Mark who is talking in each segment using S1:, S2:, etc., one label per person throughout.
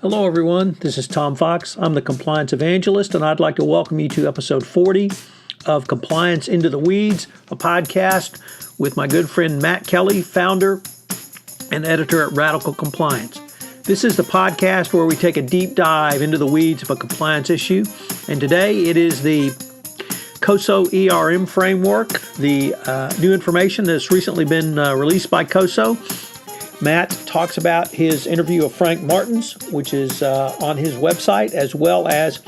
S1: Hello, everyone. This is Tom Fox. I'm the Compliance Evangelist, and I'd like to welcome you to episode 40 of Compliance Into the Weeds, a podcast with my good friend Matt Kelly, founder and editor at Radical Compliance. This is the podcast where we take a deep dive into the weeds of a compliance issue, and today it is the COSO ERM Framework, the new information that's recently been released by COSO. Matt talks about his interview of Frank Martens, which is on his website, as well as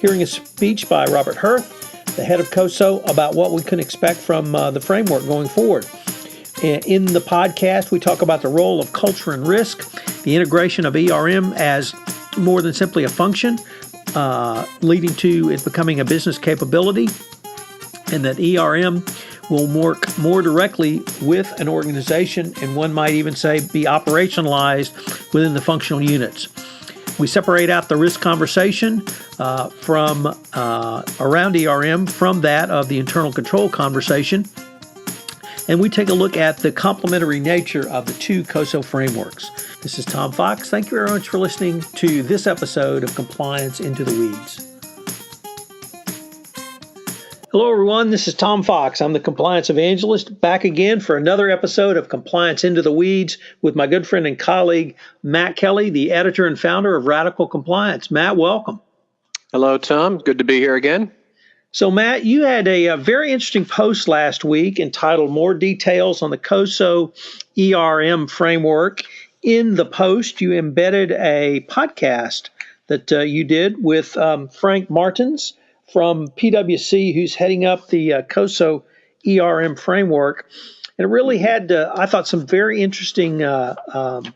S1: hearing a speech by Robert Hirth, the head of COSO, about what we can expect from the framework going forward. In the podcast, we talk about the role of culture and risk, the integration of ERM as more than simply a function, leading to it becoming a business capability, and that ERM will work more directly with an organization, and one might even say be operationalized within the functional units. We separate out the risk conversation from around ERM from that of the internal control conversation, and we take a look at the complementary nature of the two COSO frameworks. This is Tom Fox. Thank you very much for listening to this episode of Compliance Into the Weeds. Hello, everyone. This is Tom Fox. I'm the Compliance Evangelist, back again for another episode of Compliance Into the Weeds with my good friend and colleague, Matt Kelly, the editor and founder of Radical Compliance. Matt, welcome.
S2: Hello, Tom. Good to be here again.
S1: So, Matt, you had a very interesting post last week entitled More Details on the COSO ERM Framework. In the post, you embedded a podcast that you did with Frank Martens from PwC, who's heading up the COSO ERM framework. And it really had, I thought, some very interesting different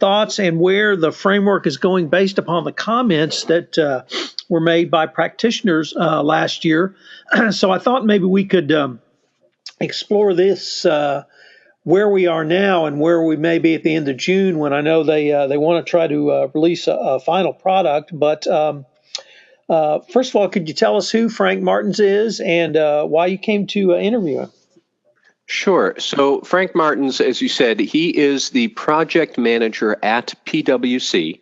S1: thoughts and where the framework is going based upon the comments that were made by practitioners last year. So I thought maybe we could explore this where we are now and where we may be at the end of June, when I know they want to try to release a final product. But first of all, could you tell us who Frank Martens is and why you came to interview him?
S2: Sure. So Frank Martens, as you said, he is the project manager at PwC,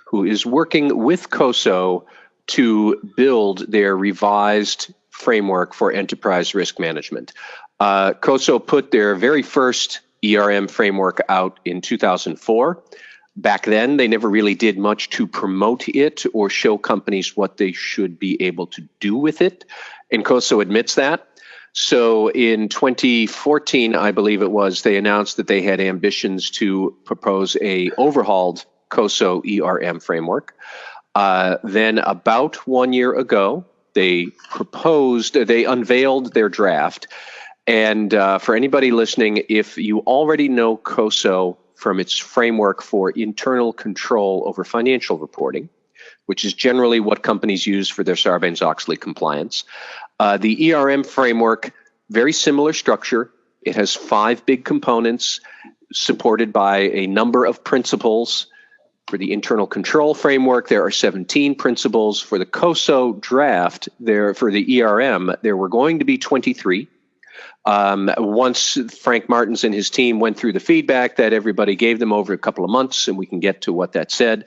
S2: who is working with COSO to build their revised framework for enterprise risk management. COSO put their very first ERM framework out in 2004. Back then, they never really did much to promote it or show companies what they should be able to do with it, and COSO admits that. So in 2014, I believe it was, they announced that they had ambitions to propose a overhauled COSO ERM framework. Then about 1 year ago, they unveiled their draft. And for anybody listening, if you already know COSO from its framework for internal control over financial reporting, which is generally what companies use for their Sarbanes-Oxley compliance. The ERM framework, very similar structure. It has 5 big components supported by a number of principles. For the internal control framework, there are 17 principles. For the COSO draft, for the ERM, there were going to be 23. Once Frank Martens and his team went through the feedback that everybody gave them over a couple of months, and we can get to what that said,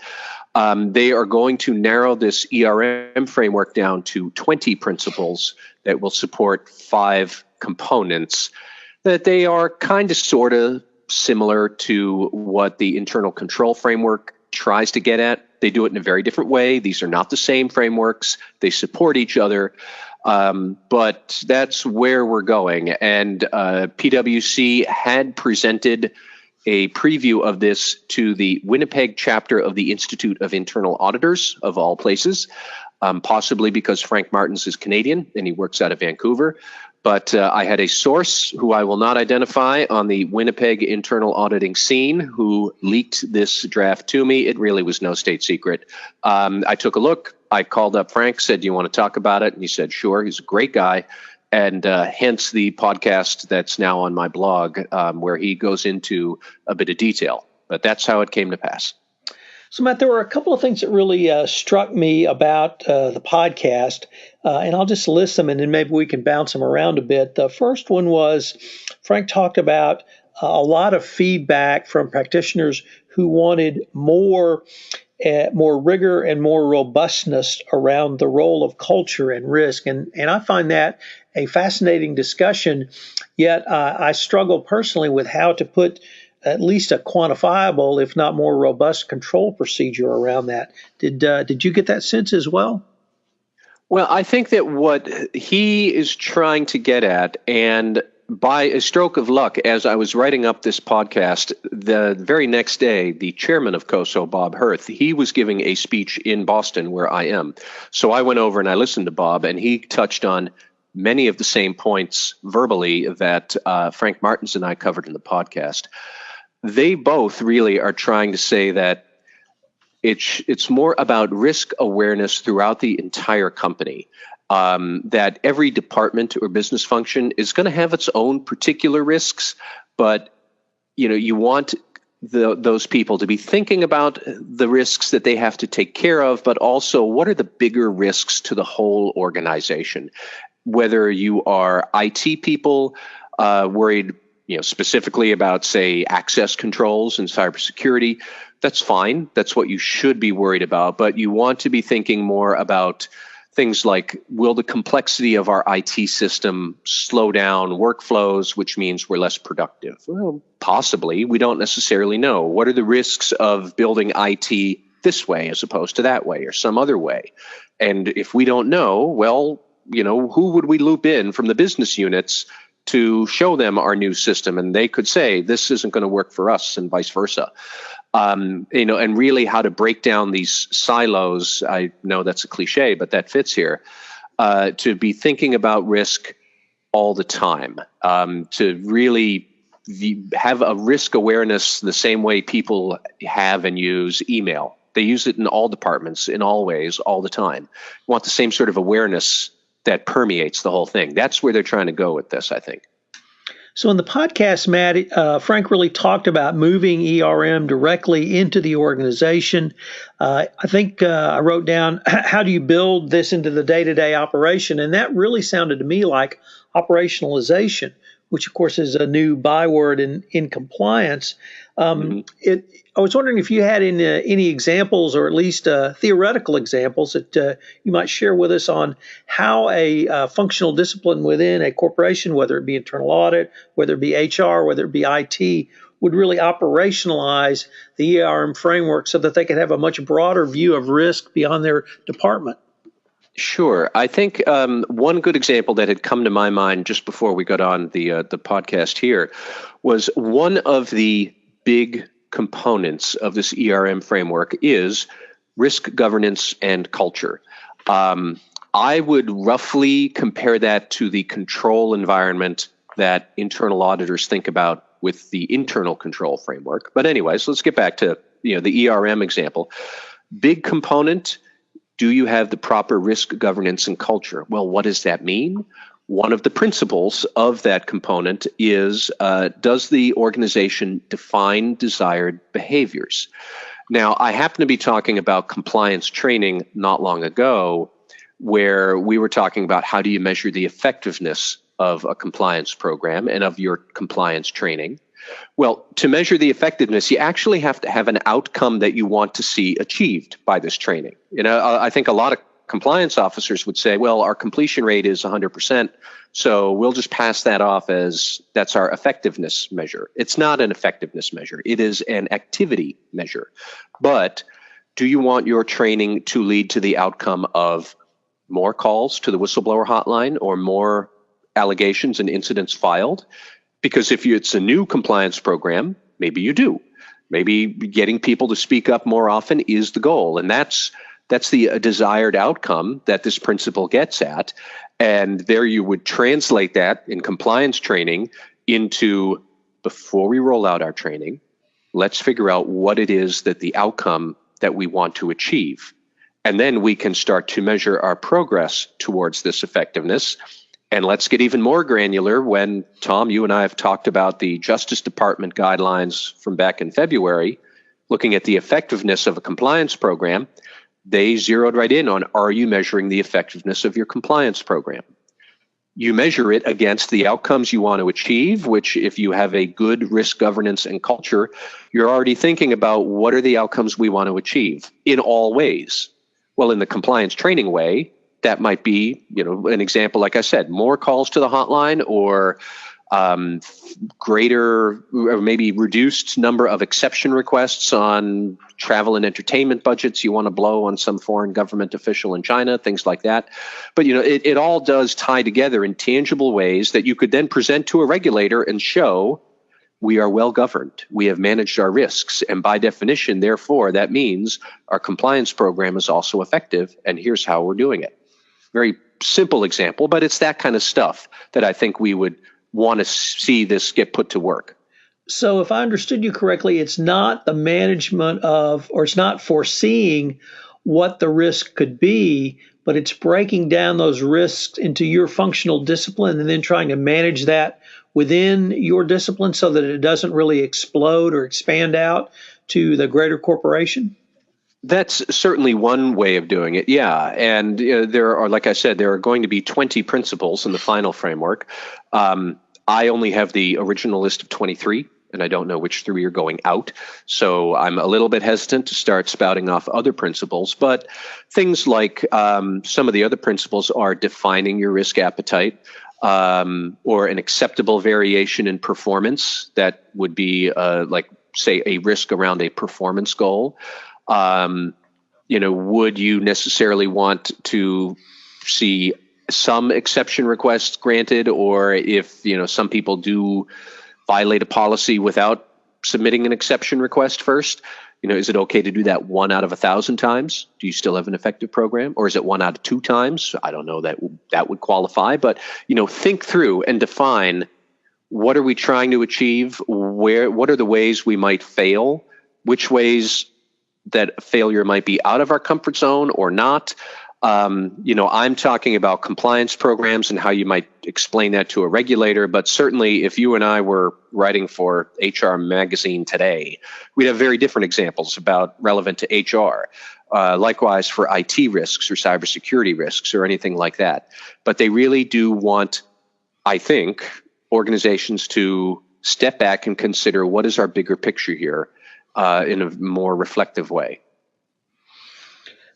S2: they are going to narrow this ERM framework down to 20 principles that will support 5 components, that they are kind of sort of similar to what the internal control framework tries to get at. They do it in a very different way. These are not the same frameworks. They support each other. But that's where we're going. And PwC had presented a preview of this to the Winnipeg chapter of the Institute of Internal Auditors, of all places, possibly because Frank Martens is Canadian and he works out of Vancouver. But I had a source who I will not identify on the Winnipeg internal auditing scene who leaked this draft to me. It really was no state secret. I took a look. I called up Frank, said, "Do you want to talk about it?" And he said, "Sure." He's a great guy. And hence the podcast that's now on my blog, where he goes into a bit of detail. But that's how it came to pass.
S1: So, Matt, there were a couple of things that really struck me about the podcast, and I'll just list them, and then maybe we can bounce them around a bit. The first one was Frank talked about a lot of feedback from practitioners who wanted more rigor and more robustness around the role of culture and risk. And I find that a fascinating discussion, yet I struggle personally with how to put at least a quantifiable, if not more robust, control procedure around that. Did you get that sense as well?
S2: Well, I think that what he is trying to get at, and by a stroke of luck, as I was writing up this podcast, the very next day, the chairman of COSO, Bob Hirth, he was giving a speech in Boston where I am. So I went over and I listened to Bob, and he touched on many of the same points verbally that Frank Martens and I covered in the podcast. They both really are trying to say that it's more about risk awareness throughout the entire company. That every department or business function is going to have its own particular risks, but you want those people to be thinking about the risks that they have to take care of, but also what are the bigger risks to the whole organization. Whether you are IT people worried, specifically about, say, access controls and cybersecurity, that's fine. That's what you should be worried about. But you want to be thinking more about things like, will the complexity of our IT system slow down workflows, which means we're less productive? Well, possibly. We don't necessarily know. What are the risks of building IT this way as opposed to that way or some other way? And if we don't know, well, who would we loop in from the business units to show them our new system? And they could say, this isn't going to work for us, and vice versa. And really how to break down these silos. I know that's a cliche, but that fits here. To be thinking about risk all the time, to really have a risk awareness the same way people have and use email. They use it in all departments, in all ways, all the time. You want the same sort of awareness that permeates the whole thing. That's where they're trying to go with this, I think.
S1: So in the podcast, Matt, Frank really talked about moving ERM directly into the organization. I think I wrote down, how do you build this into the day-to-day operation? And that really sounded to me like operationalization, which of course is a new byword in compliance. I was wondering if you had any examples, or at least theoretical examples, that you might share with us on how a functional discipline within a corporation, whether it be internal audit, whether it be HR, whether it be IT, would really operationalize the ERM framework so that they could have a much broader view of risk beyond their department.
S2: Sure. I think one good example that had come to my mind just before we got on the podcast here was one of the big components of this ERM framework is risk governance and culture. I would roughly compare that to the control environment that internal auditors think about with the internal control framework. But anyways, let's get back to the ERM example. Big component. Do you have the proper risk governance and culture? Well, what does that mean? One of the principles of that component is, does the organization define desired behaviors? Now, I happen to be talking about compliance training not long ago, where we were talking about how do you measure the effectiveness of a compliance program and of your compliance training. Well, to measure the effectiveness, you actually have to have an outcome that you want to see achieved by this training. I think a lot of compliance officers would say, well, our completion rate is 100%, so we'll just pass that off as that's our effectiveness measure. It's not an effectiveness measure. It is an activity measure. But do you want your training to lead to the outcome of more calls to the whistleblower hotline or more allegations and incidents filed? Because if it's a new compliance program, maybe you do. Maybe getting people to speak up more often is the goal. And that's the desired outcome that this principle gets at. And there you would translate that in compliance training into, before we roll out our training, let's figure out what it is that the outcome that we want to achieve. And then we can start to measure our progress towards this effectiveness. And let's get even more granular when, Tom, you and I have talked about the Justice Department guidelines from back in February, looking at the effectiveness of a compliance program. They zeroed right in on, are you measuring the effectiveness of your compliance program? You measure it against the outcomes you want to achieve, which if you have a good risk governance and culture, you're already thinking about what are the outcomes we want to achieve in all ways. Well, in the compliance training way, that might be, an example, like I said, more calls to the hotline or greater or maybe reduced number of exception requests on travel and entertainment budgets you want to blow on some foreign government official in China, things like that. But it all does tie together in tangible ways that you could then present to a regulator and show we are well governed. We have managed our risks. And by definition, therefore, that means our compliance program is also effective. And here's how we're doing it. Very simple example, but it's that kind of stuff that I think we would want to see this get put to work.
S1: So if I understood you correctly, it's not the management of, or it's not foreseeing what the risk could be, but it's breaking down those risks into your functional discipline and then trying to manage that within your discipline so that it doesn't really explode or expand out to the greater corporation?
S2: That's certainly one way of doing it, yeah. And there are, like I said, there are going to be 20 principles in the final framework. I only have the original list of 23, and I don't know which 3 are going out. So I'm a little bit hesitant to start spouting off other principles. But things like some of the other principles are defining your risk appetite, or an acceptable variation in performance. That would be like, say, a risk around a performance goal. Would you necessarily want to see some exception requests granted, or if, some people do violate a policy without submitting an exception request first, is it okay to do that 1 out of 1,000 times? Do you still have an effective program? Or is it 1 out of 2 times? I don't know that would qualify, but, think through and define what are we trying to achieve? What are the ways we might fail? Which ways that failure might be out of our comfort zone or not. I'm talking about compliance programs and how you might explain that to a regulator. But certainly if you and I were writing for HR Magazine today, we'd have very different examples relevant to HR. Likewise for IT risks or cybersecurity risks or anything like that. But they really do want, I think, organizations to step back and consider what is our bigger picture here in a more reflective way.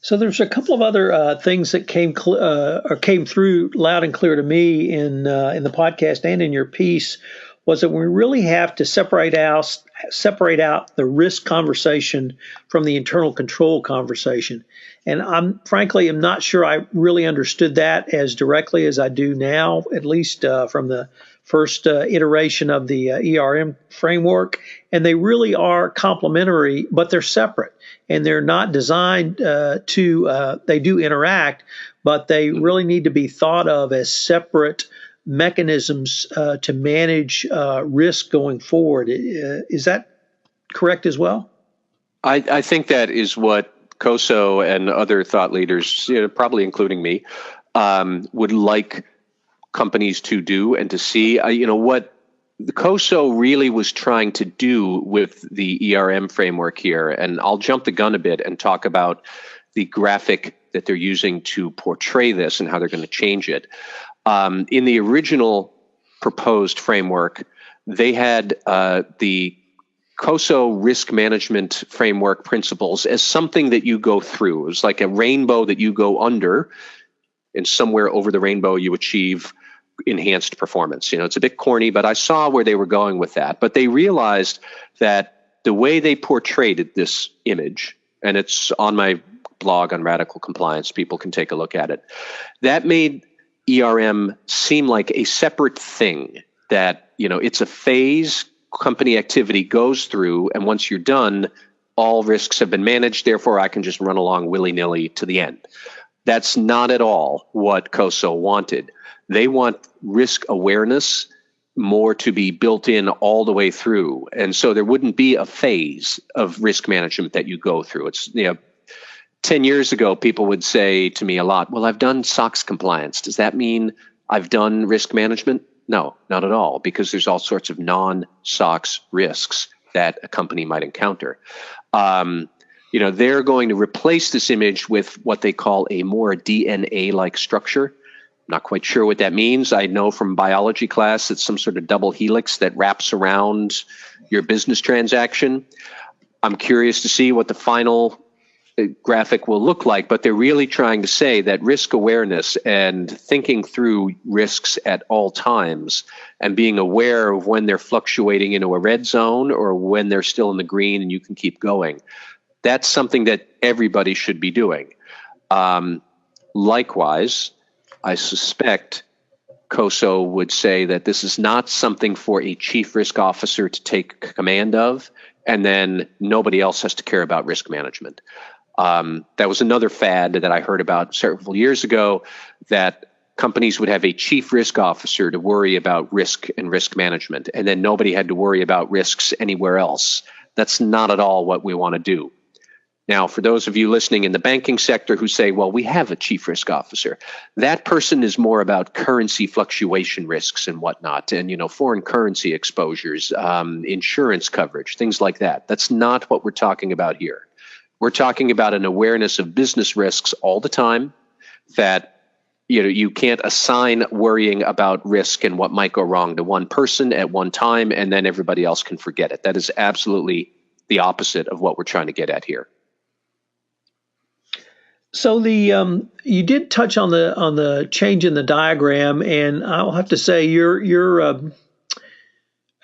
S1: So there's a couple of other things that came through loud and clear to me in the podcast and in your piece, was that we really have to separate out the risk conversation from the internal control conversation. And I'm frankly not sure I really understood that as directly as I do now, at least from the first iteration of the ERM framework. And they really are complementary, but they're separate. And they're not designed they do interact, but they really need to be thought of as separate mechanisms to manage risk going forward. Is that correct as well?
S2: I think that is what COSO and other thought leaders, probably including me, would like companies to do and to see. What the COSO really was trying to do with the ERM framework here, and I'll jump the gun a bit and talk about the graphic that they're using to portray this and how they're going to change it. In the original proposed framework, they had the COSO risk management framework principles as something that you go through. It was like a rainbow that you go under, and somewhere over the rainbow you achieve enhanced performance. It's a bit corny, but I saw where they were going with that. But they realized that the way they portrayed this image, and it's on my blog on Radical Compliance, people can take a look at it, that made ERM seem like a separate thing, that, it's a phase company activity goes through, and once you're done, all risks have been managed, therefore I can just run along willy-nilly to the end. That's not at all what COSO wanted. They want risk awareness more to be built in all the way through. And so there wouldn't be a phase of risk management that you go through. It's, 10 years ago, people would say to me a lot, well, I've done SOX compliance. Does that mean I've done risk management? No, not at all, because there's all sorts of non-SOX risks that a company might encounter. They're going to replace this image with what they call a more DNA-like structure. Not quite sure what that means. I know from biology class it's some sort of double helix that wraps around your business transaction. I'm curious to see what the final graphic will look like, but they're really trying to say that risk awareness and thinking through risks at all times and being aware of when they're fluctuating into a red zone or when they're still in the green and you can keep going. That's something that everybody should be doing. Likewise, I suspect COSO would say that this is not something for a chief risk officer to take command of, and then nobody else has to care about risk management. That was another fad that I heard about several years ago, that companies would have a chief risk officer to worry about risk and risk management, and then nobody had to worry about risks anywhere else. That's not at all what we want to do. Now, for those of you listening in the banking sector who say, well, we have a chief risk officer, that person is more about currency fluctuation risks and whatnot, and foreign currency exposures, insurance coverage, things like that. That's not what we're talking about here. We're talking about an awareness of business risks all the time, that you can't assign worrying about risk and what might go wrong to one person at one time, and then everybody else can forget it. That is absolutely the opposite of what we're trying to get at here.
S1: So you did touch on the change in the diagram, and I'll have to say your a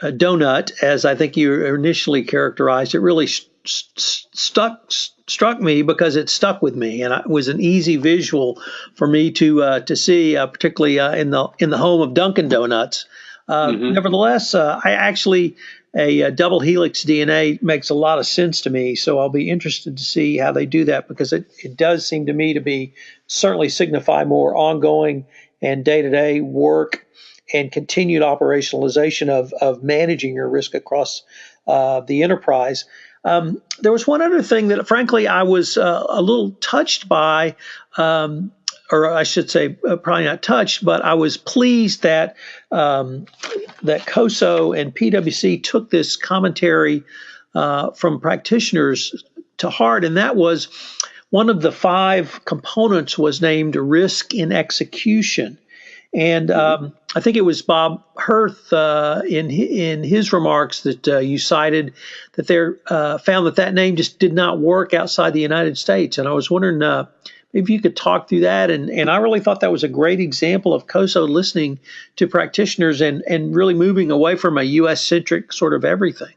S1: donut, as I think you initially characterized it, really struck me because it stuck with me, and it was an easy visual for me to see, particularly in the home of Dunkin' Donuts. Nevertheless, I actually. A double helix DNA makes a lot of sense to me, so I'll be interested to see how they do that, because it does seem to me to be certainly signify more ongoing and day-to-day work and continued operationalization of managing your risk across the enterprise. There was one other thing that, frankly, I was a little touched by, or I should say probably not touched, but I was pleased that that COSO and PwC took this commentary from practitioners to heart, and that was one of the 5 components was named risk in execution. And I think it was Bob Hirth in his remarks that you cited that they found that name just did not work outside the United States. And I was wondering if you could talk through that. And I really thought that was a great example of COSO listening to practitioners and really moving away from a U.S.-centric sort of everything.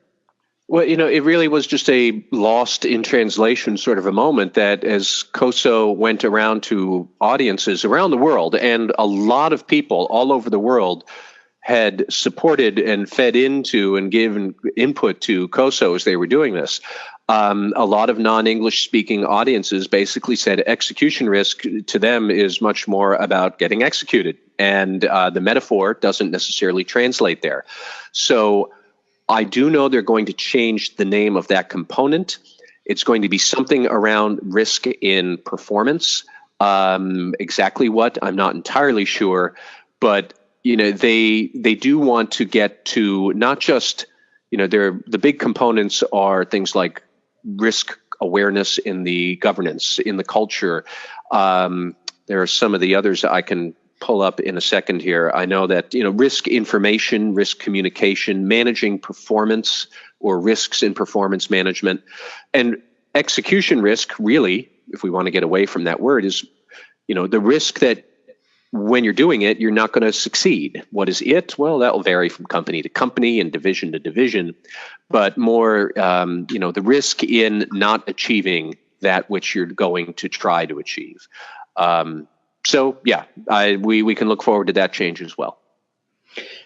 S2: Well, it really was just a lost in translation sort of a moment, that as COSO went around to audiences around the world, and a lot of people all over the world had supported and fed into and given input to COSO as they were doing this. A lot of non-English speaking audiences basically said execution risk to them is much more about getting executed, and the metaphor doesn't necessarily translate there. So I do know they're going to change the name of that component. It's going to be something around risk in performance. Exactly what, I'm not entirely sure, but they do want to get to not just, the big components are things like risk awareness in the governance, in the culture. There are some of the others I can pull up in a second here. I know that, risk information, risk communication, managing performance or risks in performance management, and execution risk, really, if we want to get away from that word, is, the risk that when you're doing it, you're not going to succeed. What is it? Well, that will vary from company to company and division to division, but more, the risk in not achieving that which you're going to try to achieve. So, yeah, we can look forward to that change as well.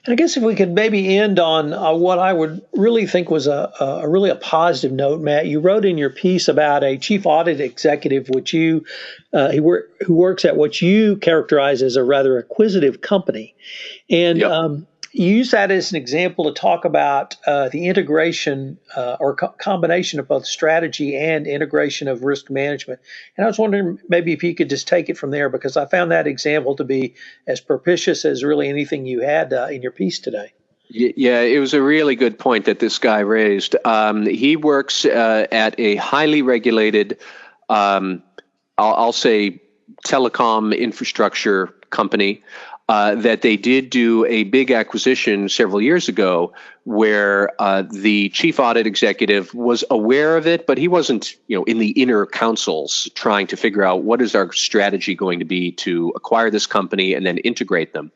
S1: And I guess if we could maybe end on what I would really think was a really positive note, Matt. You wrote in your piece about a chief audit executive, which who works at what you characterize as a rather acquisitive company, and
S2: Yep.
S1: You use that as an example to talk about the integration or combination of both strategy and integration of risk management. And I was wondering maybe if you could just take it from there, because I found that example to be as propitious as really anything you had in your piece today.
S2: Yeah, it was a really good point that this guy raised. He works at a highly regulated, I'll say, telecom infrastructure company, that they did do a big acquisition several years ago where the chief audit executive was aware of it, but he wasn't, in the inner councils trying to figure out what is our strategy going to be to acquire this company and then integrate them.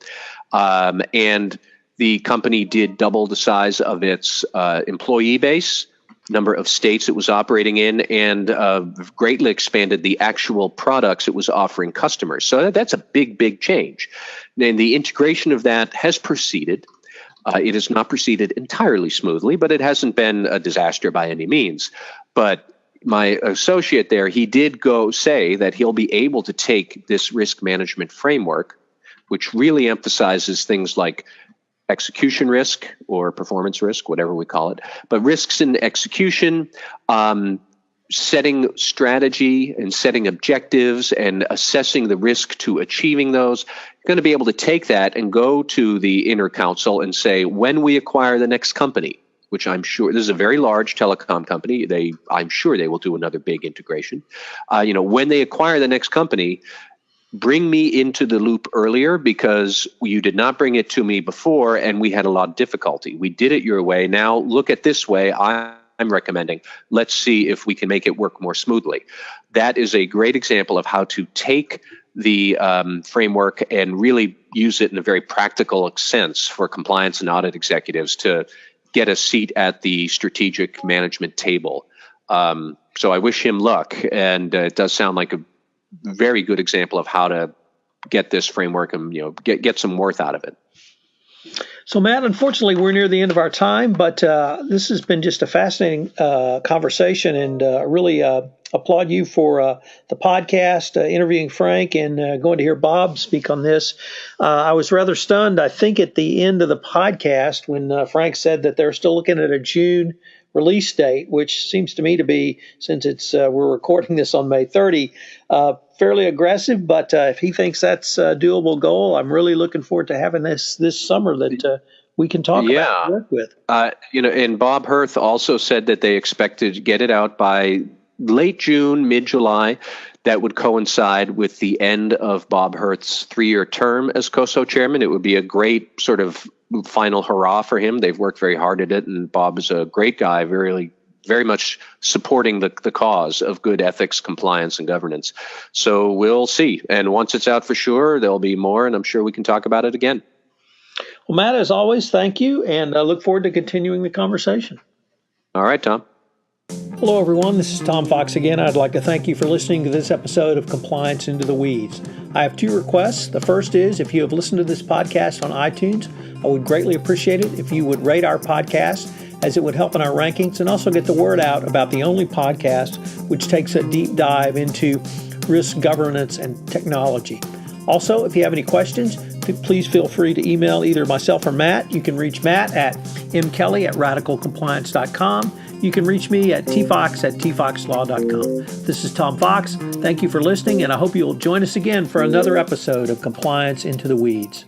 S2: And the company did double the size of its employee base, number of states it was operating in, and greatly expanded the actual products it was offering customers. So that's a big, big change. And the integration of that has proceeded. It has not proceeded entirely smoothly, but it hasn't been a disaster by any means. But my associate there, he did go say that he'll be able to take this risk management framework, which really emphasizes things like execution risk or performance risk, whatever we call it, but risks in execution, setting strategy and setting objectives and assessing the risk to achieving those. You're going to be able to take that and go to the inner council and say, when we acquire the next company, which I'm sure this is a very large telecom company, I'm sure they will do another big integration. When they acquire the next company, bring me into the loop earlier because you did not bring it to me before and we had a lot of difficulty. We did it your way. Now look at this way I'm recommending. Let's see if we can make it work more smoothly. That is a great example of how to take the framework and really use it in a very practical sense for compliance and audit executives to get a seat at the strategic management table. So I wish him luck, and it does sound like a very good example of how to get this framework and get some worth out of it.
S1: So Matt, unfortunately, we're near the end of our time, but this has been just a fascinating conversation, and really applaud you for the podcast, interviewing Frank, and going to hear Bob speak on this. I was rather stunned, I think, at the end of the podcast when Frank said that they're still looking at a June release date, which seems to me to be, since we're recording this on May 30, fairly aggressive. But if he thinks that's a doable goal, I'm really looking forward to having this summer that we can talk about and work with.
S2: And Bob Hirth also said that they expected to get it out by late June, mid-July. That would coincide with the end of Bob Hirth's 3-year term as COSO chairman. It would be a great sort of final hurrah for him. They've worked very hard at it, and Bob is a great guy, very much supporting the cause of good ethics, compliance, and governance. So we'll see. And once it's out for sure, there'll be more, and I'm sure we can talk about it again.
S1: Well, Matt, as always, thank you, and I look forward to continuing the conversation.
S2: All right, Tom.
S1: Hello, everyone. This is Tom Fox again. I'd like to thank you for listening to this episode of Compliance Into the Weeds. I have 2 requests. The first is, if you have listened to this podcast on iTunes, I would greatly appreciate it if you would rate our podcast, as it would help in our rankings and also get the word out about the only podcast which takes a deep dive into risk governance and technology. Also, if you have any questions, please feel free to email either myself or Matt. You can reach Matt at mkelly@radicalcompliance.com. You can reach me at tfox@tfoxlaw.com. This is Tom Fox. Thank you for listening, and I hope you'll join us again for another episode of Compliance Into the Weeds.